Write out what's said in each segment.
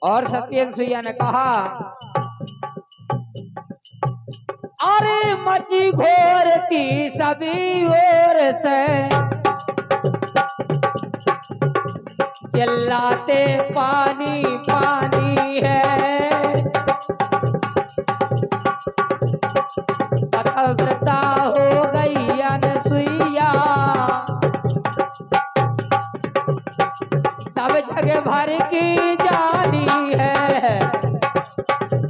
और सत्येन सुइया ने कहा, अरे मची घोरती सभी ओर से, चिल्लाते पानी पानी है, पतिव्रता हो गई अनसुईया, सब जगह भर की जानी है,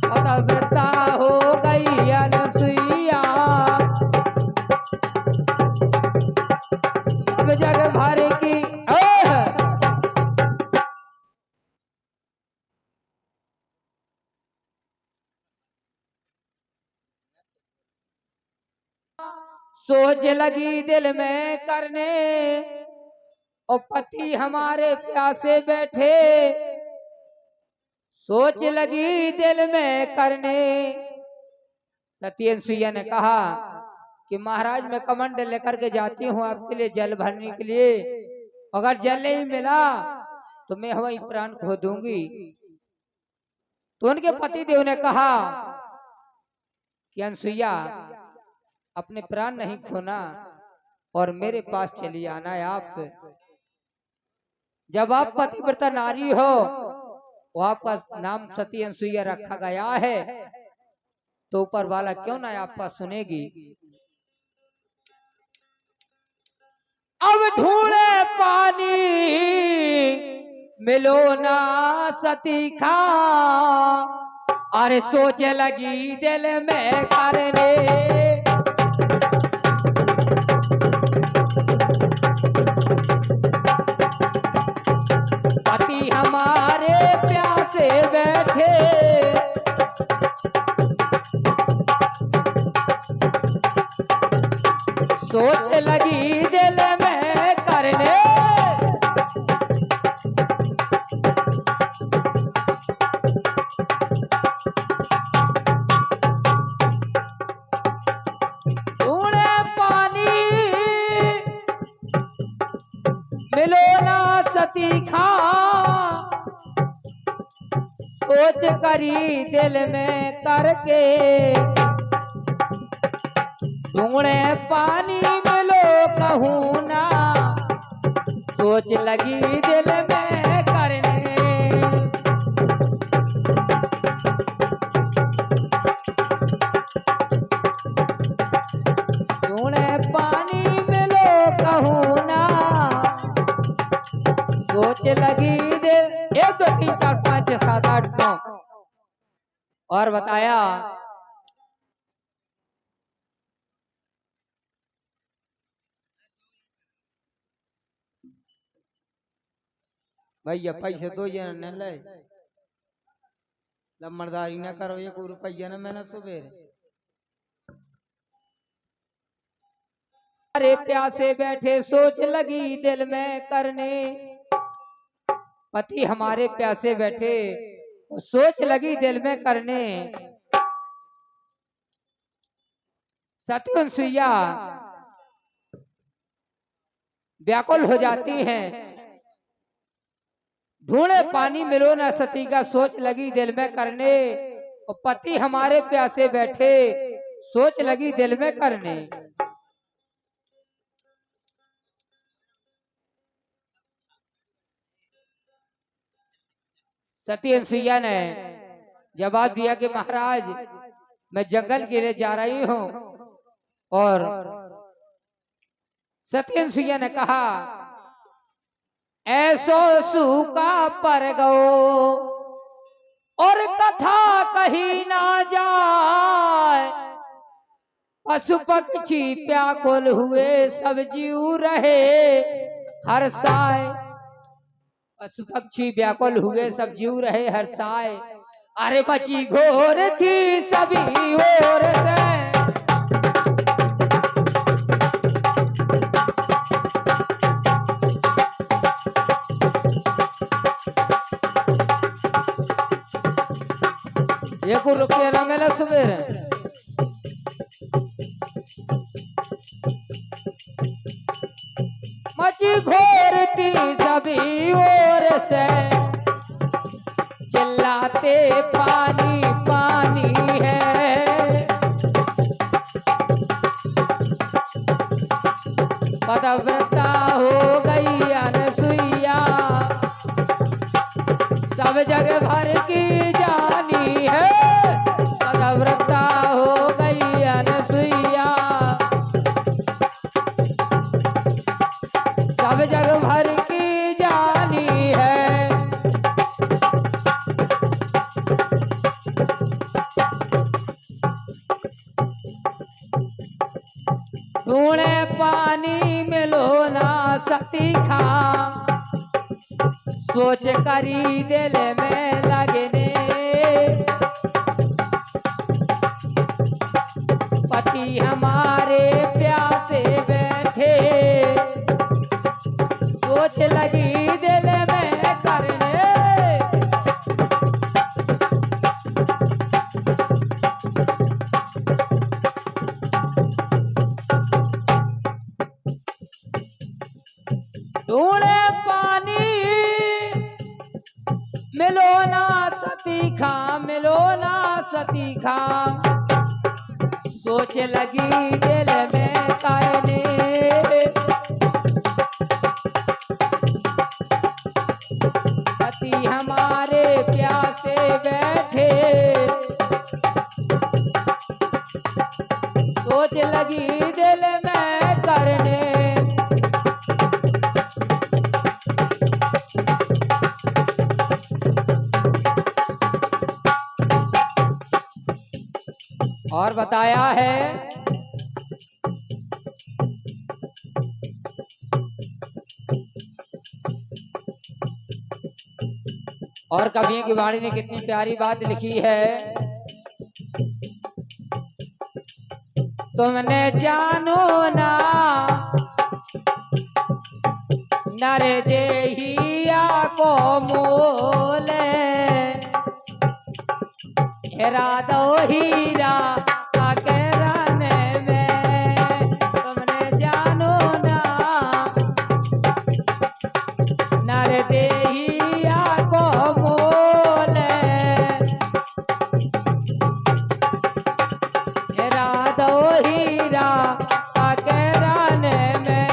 पतिव्रता हो गई अनसुईया, सब जगह भर की। सोच लगी दिल में करने, और पति हमारे प्यासे बैठे, सोच लगी दिल में करने। सत्येन सुइया ने कहा कि महाराज मैं कमंड लेकर के जाती हूँ आपके लिए जल भरने के लिए, अगर जल नहीं मिला तो मैं वही प्राण खो दूंगी। तो उनके पति देव ने कहा कि अनसुईया अपने प्राण नहीं खोना और मेरे पास चली आना है। आप जब आप पतिव्रता नारी हो, वो आपका नाम सती अनसुईया रखा गया है, तो ऊपर वाला क्यों ना आपका सुनेगी। अब ढूंढे पानी मिलो ना सती खा, अरे सोच लगी दिल में करने, पति हमारे प्यासे बैठे, सोच लगी दिल में करने, ढूंढे पानी मिलो ना सती खा, सोच करी दिल में करके, ढूंढे पानी मिलो कहूँ ना, सोच लगी दिल में करने। ढूंढे पानी मिलो कहूँ ना, सोच लगी दिल। 1 2 3 4 5 6 7 8 9 और बताया, भैया पैसे दो ये न ले, लम्बरदारी न करो, 1 रुपया न मैंने सुबह। अरे प्यासे बैठे सोच लगी दिल में करने, पति हमारे प्यासे बैठे सोच लगी दिल में करने। सती अनसुईया व्याकुल हो जाती हैं, ढूंढे पानी मिलो ना सती का, सोच लगी दिल में करने, और पति हमारे प्यासे बैठे सोच लगी दिल में करने। सती अनसुईया ने जवाब दिया कि महाराज मैं जंगल के लिए जा रही हूं, और सती अनसुईया ने कहा, ऐसो सूखा पर गो और कथा कही ना जाए, पशु पक्षी व्याकुल हुए सब जीव रहे हर साय, पशु पक्षी व्याकुल हुए सब जीव रहे हर साय, अरे बची घोर थी सभी ओर से, एक रुपया ना मेरा सुबेर मची घोर थी सभी ओर से, चिल्ला सब जग भर की जानी है, पतिव्रता हो गई अनसुईया। सब जग भर की जानी है। ढूंढे पानी मिलो ना सती खा, सोच करी दिल में लगने। पति हमारे प्यासे बैठे, सोच लगी दिल में करने। ढूंढे पानी मिलो ना सती खा, मिलो ना सती खा, सोच लगी दिल में करने। पति हमारे प्यासे बैठे, सोच लगी दिल में करने। और बताया है और कवियों की वाणी ने कितनी प्यारी बात लिखी है। तुमने जानो ना नर देहिया को मोले, हेरा दो हीरा आके राने में। तुमने जानो ना नर देहिया को मोले, हेरा दो हीरा आके राने में।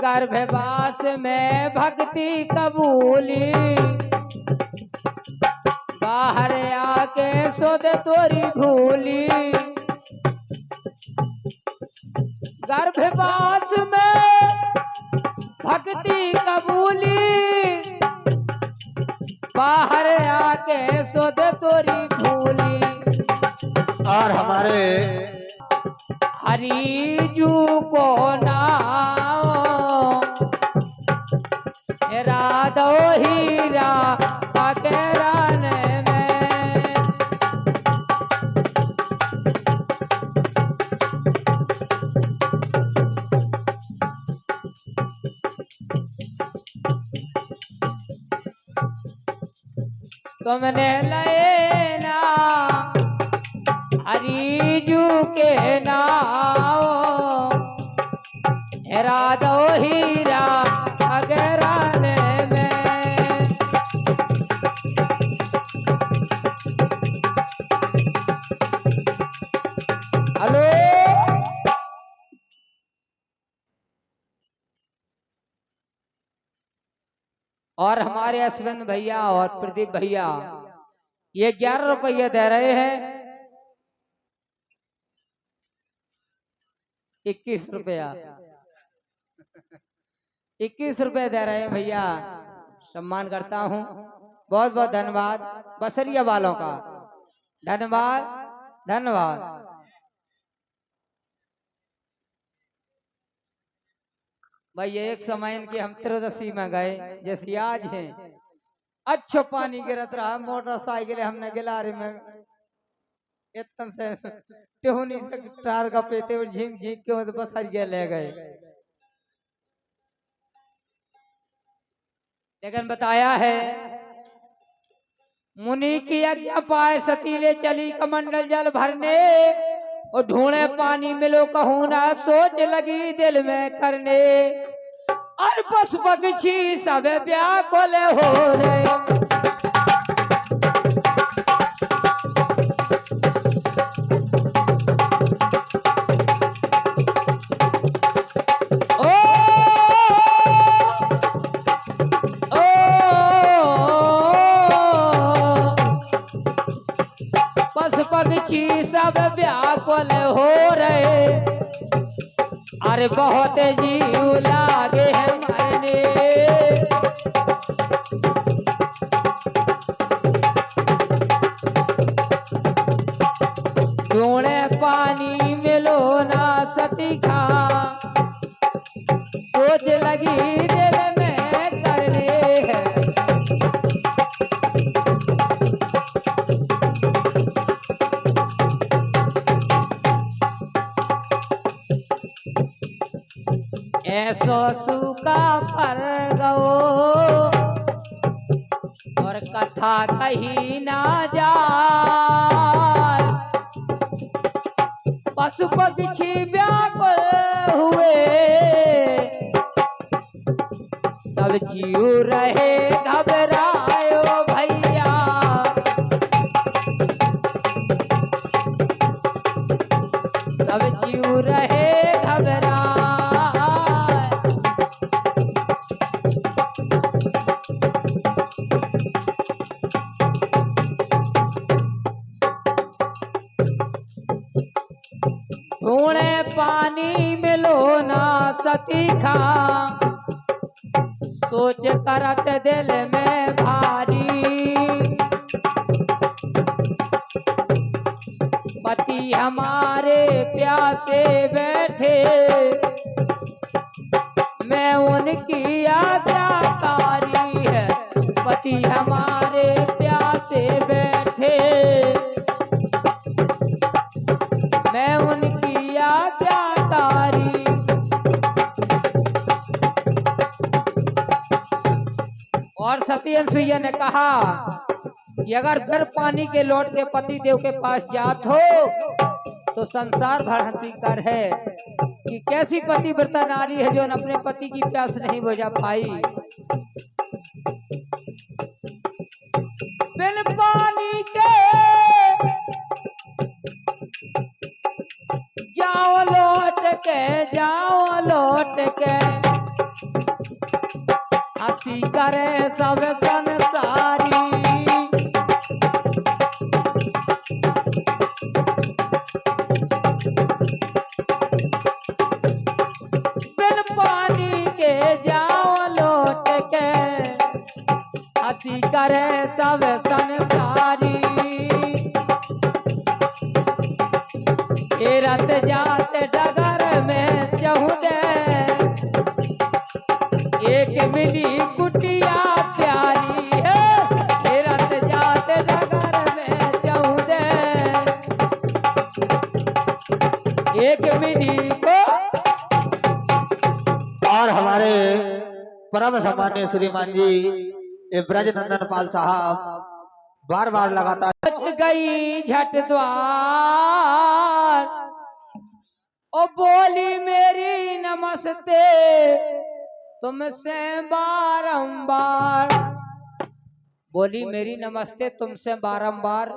गर्भवास में भक्ति कबूली, बाहर आके सुध तोरी भूली। गर्भवास में भक्ति कबूली, बाहर आके सुध तोरी भूली। और हमारे हरीजू को नाओ, हेरा दो हीरा आके राने में। तुमने लेना हरीजू के नाओ, हेरा दो हीरा अगराने में। हेलो, और हमारे अश्विन भैया और प्रदीप भैया ये 11 रुपये दे रहे हैं। 21 रुपया 21 रुपये दे रहे हैं भैया। सम्मान करता हूँ, बहुत बहुत धन्यवाद बसरिया वालों का। धन्यवाद धन्यवाद। भाई एक समय इनके हम त्रयोदशी में गए जैसे आज हैं। अच्छा पानी गिरत रहा, मोटरसाइकिल हमने गिलारे में एकदम से टेहनी से टार का पेते और झींक झींक के बसरिया ले गए। लेकिन बताया है मुनि की आज्ञा पाए सती ले चली कमंडल जल भरने, और ढूंढे पानी मिलो कहूं ना सोच लगी दिल में करने। और पशु पक्षी सब व्याकुल हो रहे, अरे बहुत जीव लागे है मरने, ढूंढे पानी मिलो ना सती खा, सोच लगी दिल में करने है। ऐसो सूखा पर गो और कथा कही ना जाए, पशु पक्षी व्याकुल हुए, सब जीव रहे घबरायो भैया, सब जीव रहे घबराए। ढूंढे पानी मिलो ना सती खा, सोच करत दिल में भारी, पति हमारे प्यासे बैठे, मैं उनकी आज्ञाकारी है, पति हमारे प्यासे बैठे, मैं उनकी आज्ञाकारी। और सती अनुसुईया ने कहा कि अगर फिर पानी के लौट के पति देव के पास जात हो तो संसार भर हंसी कर है कि कैसी पतिव्रता नारी है जो अपने पति की प्यास नहीं बुझा पाई। बिन पानी के जाओ लौट के हंसी करे सब संसारी, बिन पानी के जाओ लौट के हंसी करे सब संसारी, रत जात डगर में चहुदे, एक मिली कुटिया प्यारी है, रत जात डगर में चहुदे, एक मिली को। और हमारे परम सम्मान्य श्रीमान जी ये ब्रजनंदन पाल साहब बार बार लगातार बच गई झट द्वार, ओ बोली मेरी नमस्ते तुमसे बारंबार, बोली मेरी नमस्ते तुमसे बारंबार,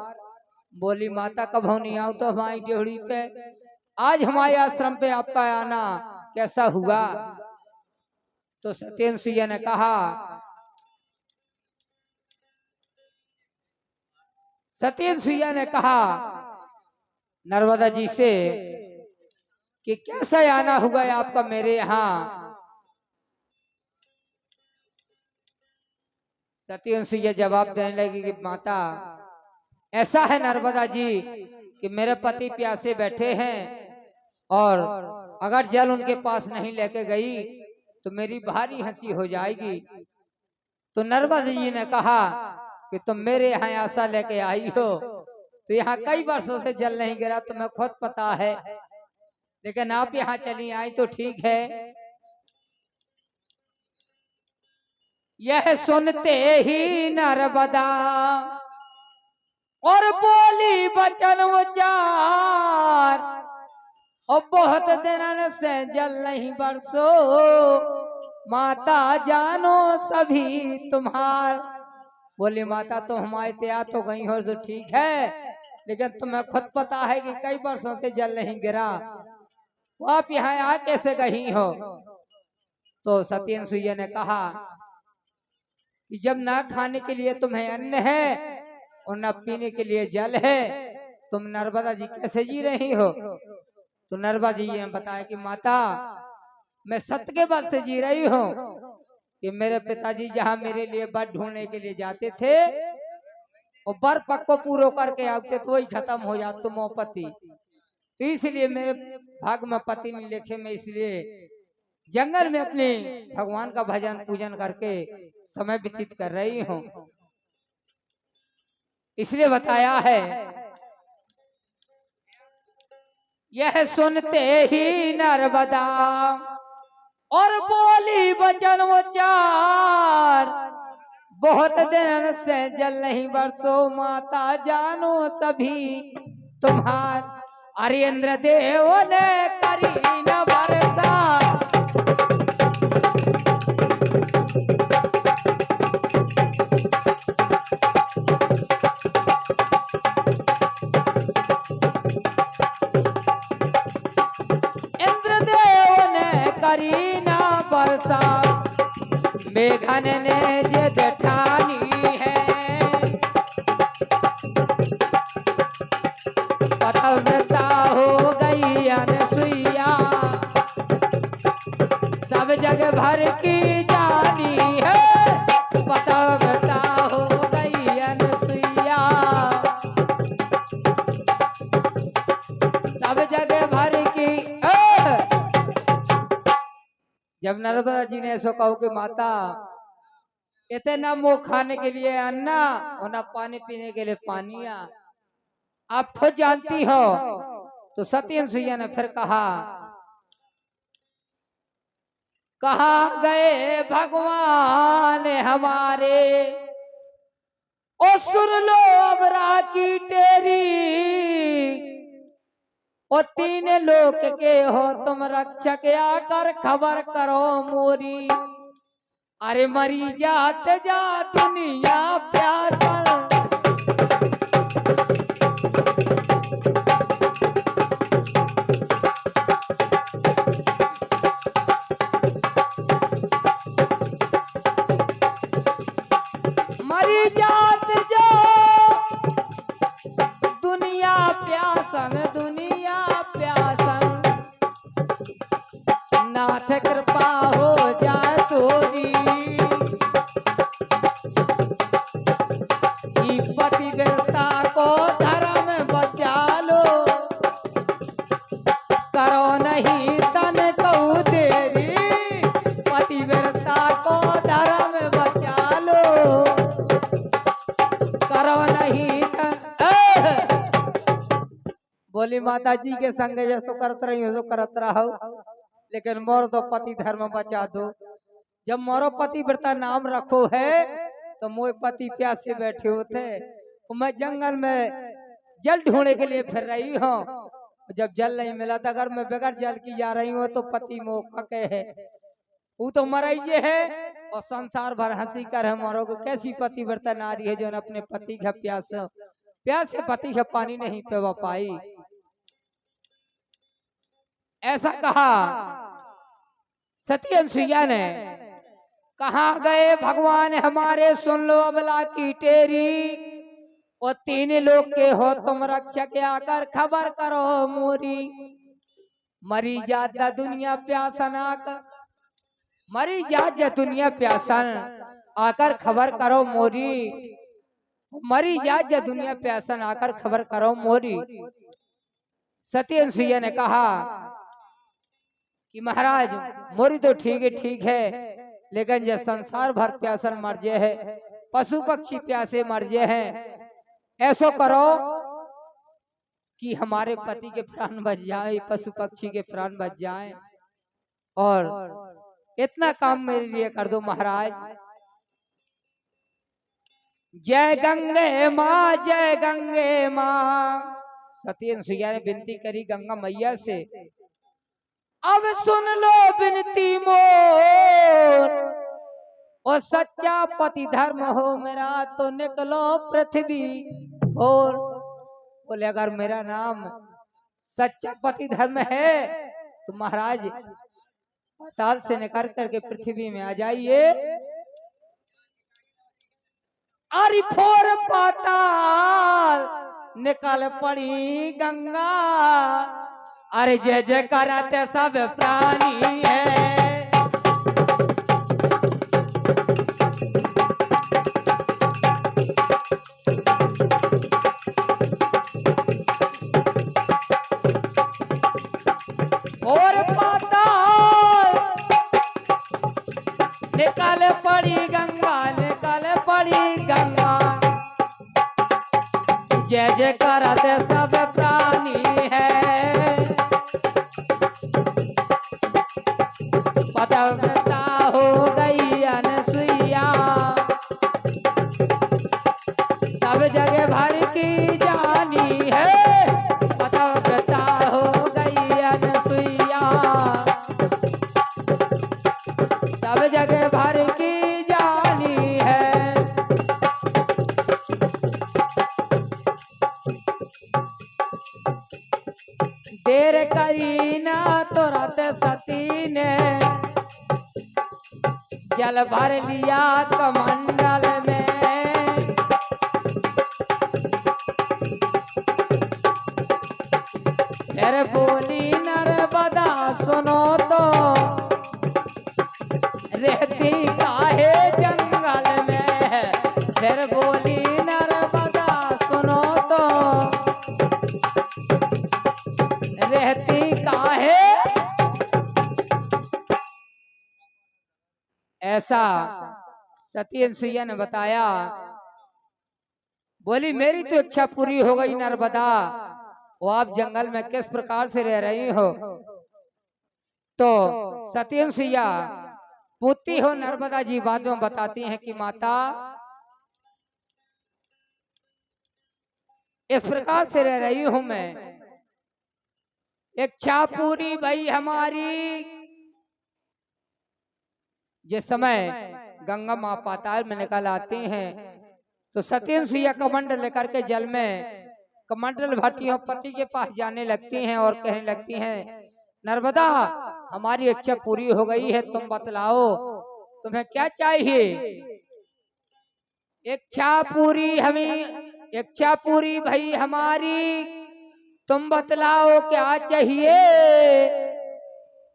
बोली माता कब नहीं आओ तो हमारी ड्योढ़ी पे, आज हमारे आश्रम पे आपका आना कैसा हुआ। तो सती अनुसुईया ने कहा, सती अनुसुईया ने कहा नर्मदा जी से कि कैसा आना हुआ है आपका मेरे यहाँ। सती अनुसुईया जवाब देने लगी कि माता ऐसा है नर्मदा जी कि मेरे पति प्यासे बैठे हैं और अगर जल उनके पास नहीं लेके गई तो मेरी भारी हंसी हो जाएगी। तो नर्मदा जी ने कहा कि तुम मेरे यहाँ आशा लेके आई हो तो यहाँ कई वर्षों से जल नहीं गिरा, तुम्हें खुद पता है, लेकिन आप यहाँ चली आई तो ठीक है। यह सुनते ही नर्मदा और बोली वचन उचार, और बहुत दिन से जल नहीं बरसो, माता जानो सभी तुम्हार। बोली माता तो हमारे तैयार तो गई हो तो ठीक है, लेकिन तुम्हें खुद पता है कि कई वर्षों से जल नहीं गिरा, वो आप यहाँ आ कैसे गई हो। तो सती अनुसुईया ने कहा कि जब ना खाने के लिए तुम्हें अन्न है और न पीने के लिए जल है, तुम नर्मदा जी कैसे जी रही हो। तो नर्मदा जी ने बताया कि माता मैं सत्य के बल से जी रही हूँ कि मेरे पिताजी जहाँ मेरे लिए बर ढूंढने के लिए जाते थे और बर पक्को पूरो करके आते तो वही खत्म हो जाता तुम पति। तो इसलिए मेरे भाग में पति नहीं लिखे, मैं इसलिए जंगल में अपने भगवान का भजन पूजन करके समय व्यतीत कर रही हूँ। इसलिए बताया है, यह सुनते ही नर्मदा और बोली वचन उच्चार, बहुत दिन से जल नहीं बरसो माता जानो सभी तुम्हार। अरे इंद्र देव ने करी न बरसा, इंद्रदेव ने करी न बरसा, मेघन ने जिद ठानी है, पतिव्रता हो गई अनसुईया, सब जग भर की जानी है, पतिव्रता हो गई अनसुईया, सब जग भर की। जब नर्मदा जी ने ऐसा कहो कि माता इतने ना मुँह खाने के लिए अन्ना और ना पानी पीने के लिए पानिया, आप खुद जानती हो, तो सती अनसुईया ने फिर कहा, कहाँ गए भगवान हमारे, ओ सुन लो अब राखी तेरी, ओ तीन लोक के हो तुम रक्षक आकर खबर करो मोरी। अरे मरी जात जा दुनिया प्यासल, मरी जात जो दुनिया प्यासन, दुनिया प्यासन, नाथ कृपा हो जाए तोरी, पतिव्रता को धर्म बचा लो, करो नहीं तन कहू देरी, पतिव्रता को धर्म बचा लो, करो नहीं तन। बोली माता जी के संग जैसो करत रही हो करत रहो, लेकिन मोर तो पति धर्म बचा दो। जब मोरो पतिव्रता नाम रखो है तो मोए पति प्यासे बैठे होते, मैं जंगल में जल ढूंढने के लिए फिर रही हूँ, जब जल नहीं मिला तो अगर मैं बगैर जल की जा रही हूँ तो पति मोह के है, वो तो मरइजे है और संसार भर हंसी कर है मोरो को। कैसी पतिव्रता नारी है जो अपने पति का प्यासे पति का पानी नहीं पिवा पाई। ऐसा कहा सती अनसुईया ने, कहाँ गए भगवान हमारे सुन लो अबला की टेरी, और तीन लोग के हो तुम रक्षक आकर खबर करो मोरी। मरी जात दुनिया प्यासन आकर, मरी जात दुनिया प्यासन आकर खबर करो मोरी, मरी जात दुनिया प्यासन आकर खबर करो मोरी। सती अनसुईया ने कहा कि महाराज मोरी तो ठीक है, लेकिन जो संसार भर प्यासन मर जे है, पशु पक्षी प्यासे मर जे हैं, ऐसो करो कि हमारे पति के प्राण बच जाए, पशु पक्षी के प्राण बच जाए, और इतना काम मेरे लिए कर दो महाराज। जय गंगे माँ, जय गंगे माँ। सती अनसुईया ने विनती करी गंगा मैया से, अब सुन लो विनती मोर, और सच्चा पति धर्म हो मेरा तो निकलो पृथ्वी और। बोले अगर मेरा नाम सच्चा पति धर्म है तो महाराज पाताल से निकल करके पृथ्वी में आ जाइए। अरे फोर पाताल निकल पड़ी गंगा, अरे जय जय कराते सब प्राणी है। और पाता निकाल पड़ी गंगा, निकाल पड़ी गंगा। जय जय करते सब प्राणी है, पतिव्रता हो गई अनसुईया। सब जगह भर की जानी है, पतिव्रता हो गई अनसुईया। सब जगह भर की जानी है। देर करी ना तुरंत सती ने जल भर लिया कमंडल में। फिर बोली नर्मदा सुनो तो रहती काहे जंगल में। फिर बोली नर्मदा सुनो तो रहती काहे। ऐसा सती अनसुईया ने बताया। बोली मेरी तो इच्छा पूरी हो गई नर्मदा, वो आप जंगल में किस प्रकार से रह रही हो। तो सती अनसुईया पूछती हो नर्मदा जी बाद में बताती हैं कि माता इस प्रकार से रह रही हूं मैं, इच्छा पूरी भई हमारी। जिस समय गंगा मां पाताल में निकल आती हैं तो सती अनसुईया कमंडल लेकर के जल में कमंडल भरती हो पति के पास जाने लगती हैं और कहने लगती हैं नर्मदा हमारी इच्छा पूरी हो गई है, तुम बतलाओ तुम्हें क्या चाहिए। इच्छा पूरी हमें, इच्छा पूरी भई हमारी, तुम बतलाओ क्या चाहिए।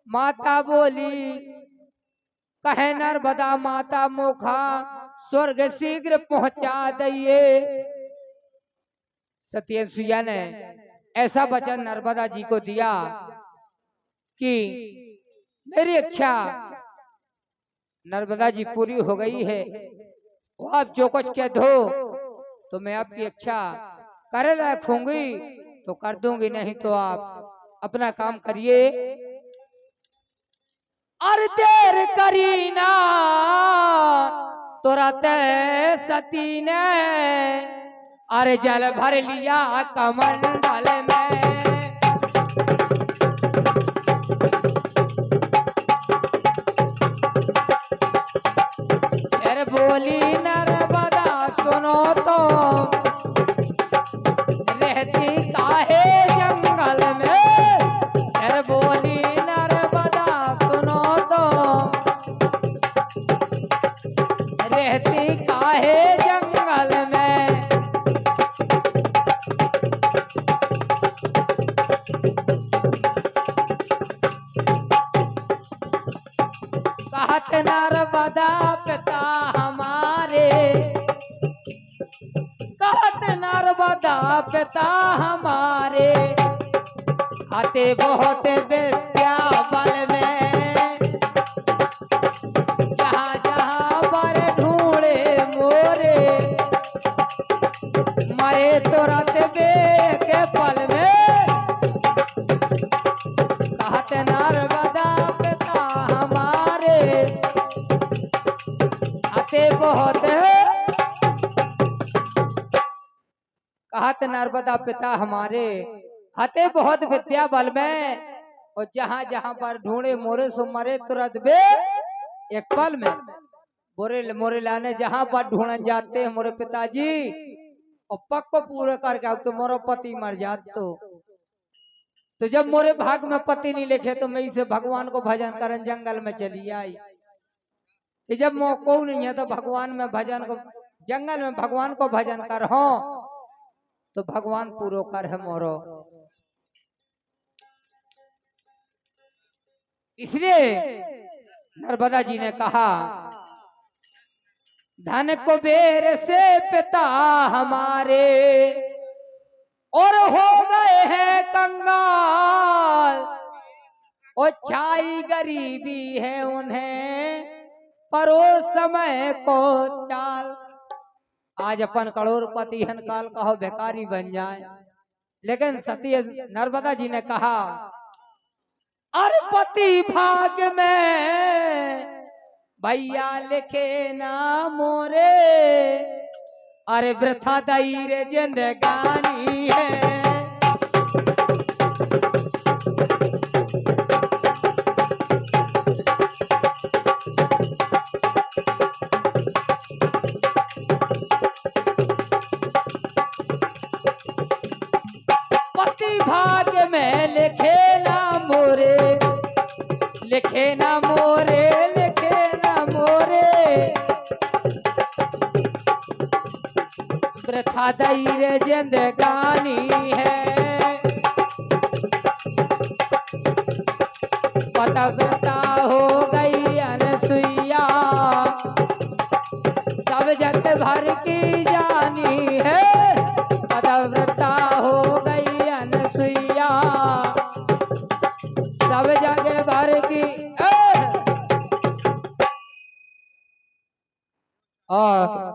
माता बोली कहे नर्मदा माता मुखा स्वर्ग शीघ्र पहुंचा दइए। सती अनसुईया ने ऐसा वचन नर्मदा जी को दिया कि मेरी इच्छा नर्मदा जी पूरी हो गई है, वो आप जो कुछ कह दो तो मैं आपकी इच्छा करे लायक होंगी तो कर दूंगी, नहीं तो आप अपना काम करिए। और देर करी ना तुरंत सती ने अरे जल भर लिया कमंडल में। फिर बोली नर्मदा सुनो तो रहती काहे जंगल में। फिर बोली नर्मदा सुनो तो रहती काहे जंगल में। कहत नर्मदा पिता हमारे, कहत नर्मदा पिता हमारे, आते बहुत विद्या बल में। जहाँ जहाँ पर ढूंढे मोरे, मरे तुरंत बेग के पल में। कहत नर्मदा पिता हमारे, आते बहुत, कहत नर्मदा पिता हमारे हते बहुत विद्या बल में, और जहां जहां पर ढूंढे मोरे सो मरे तुरंत बे एक पल में। मोरे मोरे लाने जहां पर ढूंढन जाते हैं मोरे पिताजी और पक को पूरा करके अब तो मोरो पति मर जात। तो जब मोरे भाग में पति नहीं लिखे तो मैं इसे भगवान को भजन करन जंगल में चली आई। कि जब मौको नहीं है तो भगवान में भजन को, जंगल में भगवान को भजन कर हो तो भगवान पूरो कर है मोरो। इसलिए नर्मदा जी ने कहा धन कुबेर से पिता हमारे और हो गए हैं कंगाल। और छाई गरीबी है उन्हें परोस समय को चाल। आज अपन करोड़पति हन, काल कहो भिखारी बन जाए। लेकिन सती नर्मदा जी ने कहा, अरे पति भाग में भैया लिखे ना मोरे, अरे वृथा दई रे जिंदगानी है। पति भाग में लिखे ना मोरे, लिखे ना मोरे, लिखे ना मोरे, वृथा दई रे जिंदगानी है। पतिव्रता हो गई अनसुईया, सब जग भर की जानी है। पतिव्रता हो गई अनसुईया, सब जग भर की। और